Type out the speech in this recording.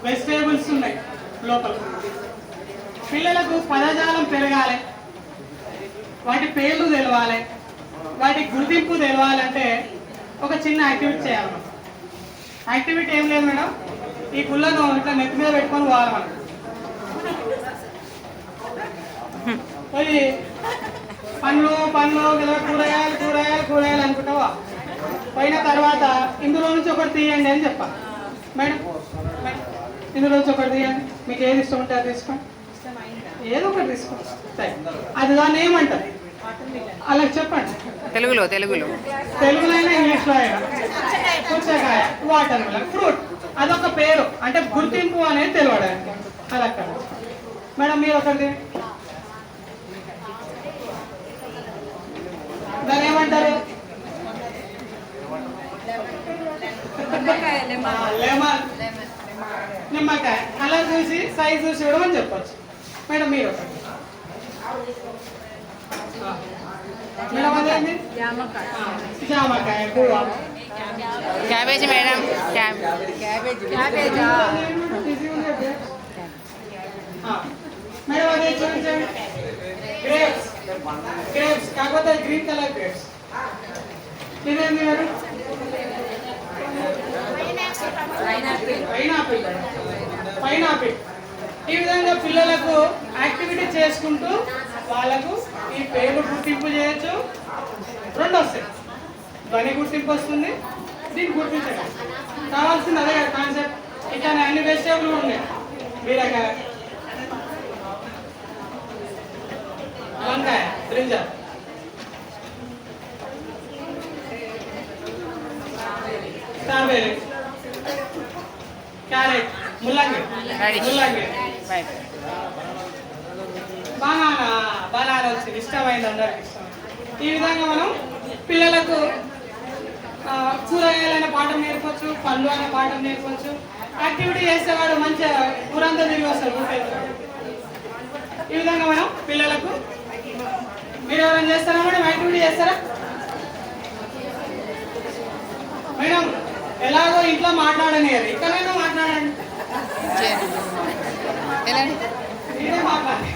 Vegetables ఉన్నాయి లోపల. పిల్లలకు పదజాలం పెరగాలి, వాటి పేర్లు తెలవాలి, వాటి గుర్తింపు తెలవాలంటే ఒక చిన్న యాక్టివిటీ చేయాలి మనం. యాక్టివిటీ ఏం లేదు మేడం, ఈ గుళ్ళను ఇట్లా నెత్తి మీద పెట్టుకొని పోవాలి మనం. పోయి పండ్లు పండ్లు కూరగాయలు కూరగాయలు కూరగాయలు అనుకుంటావా, పోయిన తర్వాత ఇందులో నుంచి ఒకటి తీయండి అని చెప్పాలి. మేడం మేడం ఇందులో నుంచి ఒకటి తీయండి, మీకు ఏది ఇష్టం ఉంటే అది తీసుకోండి, ఏదో ఒకటి తీసుకోండి. అది దాన్ని ఏమంటారు అలా చెప్పండి. తెలుగులో అయినా ఇంగ్లీష్లో అయినా. పుచ్చకాయ, వాటర్ మిలన్, ఫ్రూట్, అదొక పేరు, అంటే గుర్తింపు అనేది తెలియడానికి. అది అక్కడ. మేడం మీరు ఒకటి దాన్ని ఏమంటారు? లెమన్, నిమ్మకాయ. కలర్ చూసి సైజ్ చూసి కూడా అని చెప్పచ్చు. మేడం మీరు ఒకటి. మేడం అదేంటి? జామకాయ, గువ్వ, క్యాబేజీ మేడం. మేడం అదే చూపించండి. గ్రేప్స్, గ్రేప్స్ కాకపోతే గ్రీన్ కలర్ గ్రేప్స్. ఇదేంటి మేడం? Pineapple, pineapple. ఈ విధంగా పిల్లలకు యాక్టివిటీ చేసుకుంటూ వాళ్ళకు ఈ పేరు గుర్తింపు చేయొచ్చు. రెండు వస్తాయి, ధ్వని గుర్తింపు వస్తుంది, దీన్ని గుర్తించడం కావాల్సింది అదే కాన్సెప్ట్. ఇట్లా అన్ని వెజిటేబుల్ ఉన్నాయి, బీరకాయ, వంకాయ, బ్రింజాల్, స్ట్రాబెర్రీ, క్యారెట్, ముల్లంగి, బనానా. బనానా వచ్చింది, ఇష్టమైంది అందరికి ఇష్టం. ఈ విధంగా మనం పిల్లలకు కూరగాయలైన పాఠం నేర్పచ్చు, పళ్ళు అనే పాఠం నేర్పచ్చు. యాక్టివిటీ చేసేవాడు మంచిగా ఊరంతా తిరిగి వస్తారు. ఈ విధంగా మనం పిల్లలకు, మీరు ఎవరైనా చేస్తారా మేడం? యాక్టివిటీ చేస్తారా మేడం? ఎలాగో ఇంట్లో మాట్లాడని, అది ఇక్కడైనా మాట్లాడండి, నేనే మాట్లాడండి.